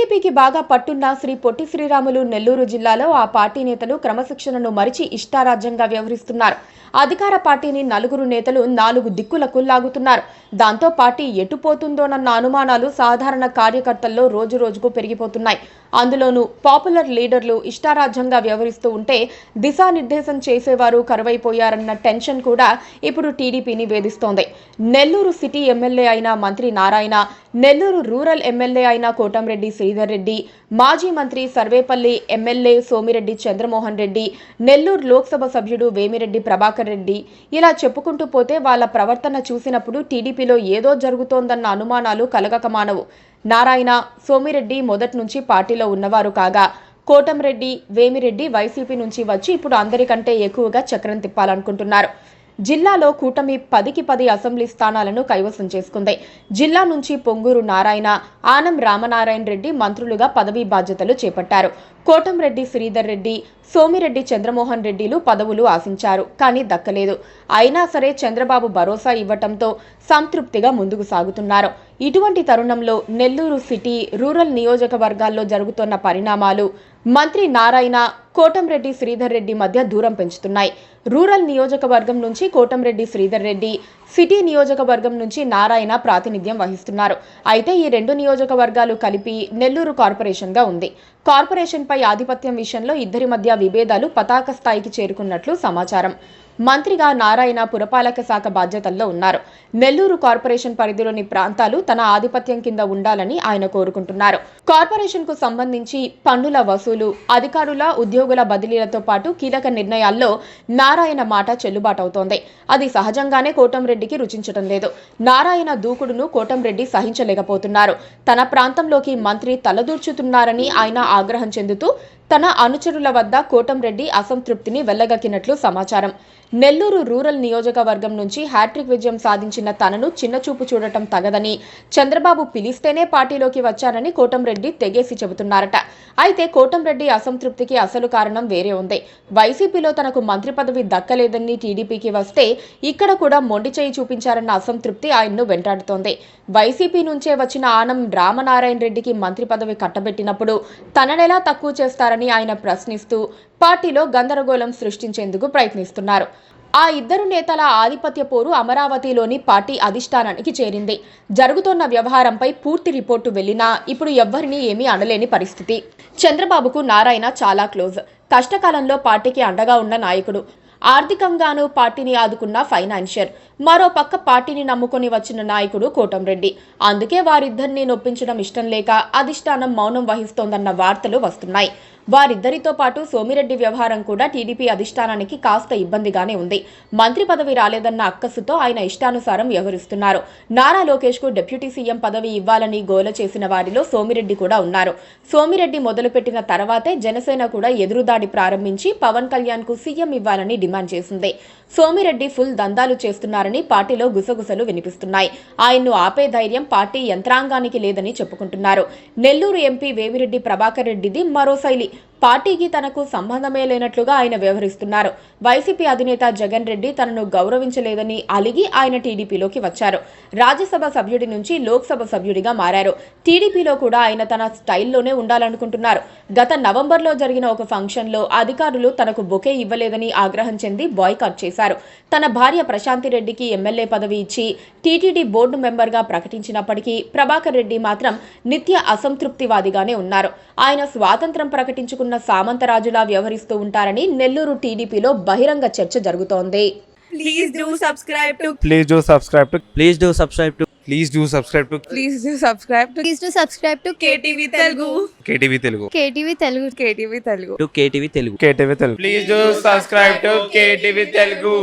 టీడీపీకి బాగా పట్టున్న శ్రీ పొట్టి శ్రీరాములు నెల్లూరు జిల్లాలో ఆ పార్టీ నేతలు క్రమశిక్షణను మరిచి ఇష్టారాజ్యంగా వ్యవహరిస్తున్నారు. అధికార పార్టీని నలుగురు నేతలు నాలుగు దిక్కులకు లాగుతున్నారు. దాంతో పార్టీ ఎటుపోతుందోనన్న అనుమానాలు సాధారణ కార్యకర్తల్లో రోజురోజుకు పెరిగిపోతున్నాయి. అందులోనూ పాపులర్ లీడర్లు ఇష్టారాజ్యంగా వ్యవహరిస్తూ ఉంటే దిశానిర్దేశం చేసేవారు కరువైపోయారన్న టెన్షన్ కూడా ఇప్పుడు టీడీపీని వేధిస్తోంది. నెల్లూరు సిటీ ఎమ్మెల్యే అయిన మంత్రి నారాయణ, నెల్లూరు రూరల్ ఎమ్మెల్యే అయిన కోటంరెడ్డి శ్రీధర్ రెడ్డి, మాజీ మంత్రి సర్వేపల్లి ఎమ్మెల్యే సోమిరెడ్డి చంద్రమోహన్ రెడ్డి, నెల్లూరు లోక్సభ సభ్యుడు వేమిరెడ్డి ప్రభాకర్ రెడ్డి, ఇలా చెప్పుకుంటూ పోతే వాళ్ళ ప్రవర్తన చూసినప్పుడు టీడీపీలో ఏదో జరుగుతోందన్న అనుమానాలు కలగక మానవు. నారాయణ, సోమిరెడ్డి మొదటి నుంచి పార్టీలో ఉన్నవారు కాగా కోటంరెడ్డి, వేమిరెడ్డి వైసీపీ నుంచి వచ్చి ఇప్పుడు అందరికంటే ఎక్కువగా చక్రం తిప్పాలనుకుంటున్నారు. జిల్లాలో కూటమి 10కి 10 అసెంబ్లీ స్థానాలను కైవసం చేసుకుంది. జిల్లా నుంచి పొంగూరు నారాయణ, ఆనం రామనారాయణ రెడ్డి మంత్రులుగా పదవీ బాధ్యతలు చేపట్టారు. కోటంరెడ్డి శ్రీధర్ రెడ్డి, సోమిరెడ్డి చంద్రమోహన్ రెడ్డిలు పదవులు ఆశించారు, కానీ దక్కలేదు. అయినా సరే చంద్రబాబు భరోసా ఇవ్వటంతో సంతృప్తిగా ముందుకు సాగుతున్నారు. ఇటువంటి తరుణంలో నెల్లూరు సిటీ, రూరల్ నియోజకవర్గాల్లో జరుగుతున్న పరిణామాలు మంత్రి నారాయణ, కోటంరెడ్డి శ్రీధర్ రెడ్డి మధ్య దూరం పెంచుతున్నాయి. రూరల్ నియోజకవర్గం నుంచి కోటంరెడ్డి శ్రీధర్ రెడ్డి, సిటీ నియోజకవర్గం నుంచి నారాయణ ప్రాతినిధ్యం వహిస్తున్నారు. అయితే ఈ రెండు నియోజకవర్గాలు కలిపి నెల్లూరు కార్పొరేషన్గా ఉంది. కార్పొరేషన్పై ఆధిపత్యం విషయంలో ఇద్దరి మధ్య విభేదాలు పతాక స్థాయికి చేరుకున్నట్లు సమాచారం. మంత్రిగా నారాయణ పురపాలక శాఖ బాధ్యతల్లో ఉన్నారు. నెల్లూరు కార్పొరేషన్ పరిధిలోని ప్రాంతాలు తన ఆధిపత్యం కింద ఉండాలని ఆయన కోరుకుంటున్నారు. కార్పొరేషన్ కు సంబంధించి పన్నుల వసూలు, అధికారుల, ఉద్యోగుల బదిలీలతో పాటు కీలక నిర్ణయాల్లో నారాయణ మాట చెల్లుబాటవుతోంది. అది సహజంగానే కోటంరెడ్డికి రుచించడం లేదు. నారాయణ దూకుడును కోటంరెడ్డి సహించలేకపోతున్నారు. తన ప్రాంతంలోకి మంత్రి తలదూర్చుతున్నారని ఆయన ఆగ్రహం చెందుతూ తన అనుచరుల వద్ద కోటంరెడ్డి అసంతృప్తిని వెళ్లగక్కినట్లు సమాచారం. నెల్లూరు రూరల్ నియోజకవర్గం నుంచి హ్యాట్రిక్ విజయం సాధించిన తనను చిన్నచూపు చూడటం తగదని, చంద్రబాబు పిలిస్తేనే పార్టీలోకి వచ్చానని కోటంరెడ్డి తెగేసి చెబుతున్నారట. అయితే కోటంరెడ్డి అసంతృప్తికి అసలు కారణం వేరే ఉంది. వైసీపీలో తనకు మంత్రి పదవి దక్కలేదని టీడీపీకి వస్తే ఇక్కడ కూడా మొండి చేయి చూపించారన్న అసంతృప్తి ఆయన్ను వెంటాడుతోంది. వైసీపీ నుంచే వచ్చిన ఆనం రామనారాయణ రెడ్డికి మంత్రి పదవి కట్టబెట్టినప్పుడు తననెలా తక్కువ చేస్తారని ఆయన ప్రశ్నిస్తూ పార్టీలో గందరగోళం సృష్టించేందుకు ప్రయత్నిస్తున్నారు. ఆ ఇద్దరు నేతల ఆధిపత్య పోరు అమరావతిలోని పార్టీ అధిష్టానానికి చేరింది. జరుగుతోన్న వ్యవహారంపై పూర్తి రిపోర్టు వెళ్లినా ఇప్పుడు ఎవ్వరినీ ఏమీ అనలేని పరిస్థితి. చంద్రబాబుకు నారాయణ చాలా క్లోజ్. కష్టకాలంలో పార్టీకి అండగా ఉన్న నాయకుడు. ఆర్థికంగానూ పార్టీని ఆదుకున్న ఫైనాన్షియర్. మరో పక్క పార్టీని నమ్ముకొని వచ్చిన నాయకుడు కోటంరెడ్డి. అందుకే వారిద్దరిని నొప్పించడం ఇష్టం లేక అధిష్టానం మౌనం వహిస్తోందన్న వార్తలు వస్తున్నాయి. వారిద్దరితో పాటు సోమిరెడ్డి వ్యవహారం కూడా టీడీపీ అధిష్టానానికి కాస్త ఇబ్బందిగానే ఉంది. మంత్రి పదవి రాలేదన్న అక్కసుతో ఆయన ఇష్టానుసారం వ్యవహరిస్తున్నారు. నారా లోకేష్ కు డిప్యూటీ సీఎం పదవి ఇవ్వాలని గోల చేసిన వారిలో సోమిరెడ్డి కూడా ఉన్నారు. సోమిరెడ్డి మొదలుపెట్టిన తర్వాతే జనసేన కూడా ఎదురుదాడి ప్రారంభించి పవన్ కళ్యాణ్ కు సీఎం ఇవ్వాలని డిమాండ్ చేసింది. సోమిరెడ్డి ఫుల్ దందాలు చేస్తున్నారని పార్టీలో గుసగుసలు వినిపిస్తున్నాయి. ఆయన్ను ఆపే ధైర్యం పార్టీ యంత్రాంగానికి లేదని చెప్పుకుంటున్నారు. నెల్లూరు ఎంపీ వేమిరెడ్డి ప్రభాకర్ రెడ్డిది మరో శైలి. పార్టీకి తనకు సంబంధమే లేనట్లుగా ఆయన వ్యవహరిస్తున్నారు. వైసీపీ అధినేత జగన్ రెడ్డి తనను గౌరవించలేదని అలిగి ఆయన టీడీపీలోకి వచ్చారు. రాజ్యసభ సభ్యుడి నుంచి లోక్సభ సభ్యుడిగా మారారు. టీడీపీలో కూడా ఆయన తన స్టైల్లోనే ఉండాలనుకుంటున్నారు. గత నవంబర్లో జరిగిన ఒక ఫంక్షన్లో అధికారులు తనకు బొకే ఇవ్వలేదని ఆగ్రహం చెంది బాయ్కాట్ చేశారు. తన భార్య ప్రశాంతి రెడ్డికి ఎమ్మెల్యే పదవి ఇచ్చి టీటీడీ బోర్డు మెంబర్గా ప్రకటించినప్పటికీ ప్రభాకర్ రెడ్డి మాత్రం నిత్య అసంతృప్తివాదిగానే ఉన్నారు. ఆయన స్వాతంత్ర్యం ప్రకటించుకున్న సామంతరాజులా వ్యవహరిస్తూ ఉంటారని నెల్లూరు టీడీపీలో బహిరంగ చర్చ జరుగుతోంది. Please do subscribe to Please do subscribe to Please do subscribe to Please do subscribe to Please do subscribe to Please do subscribe to KTV Telugu. KTV Telugu. KTV Telugu. KTV Telugu. KTV Telugu. KTV Telugu. Please do subscribe to KTV Telugu.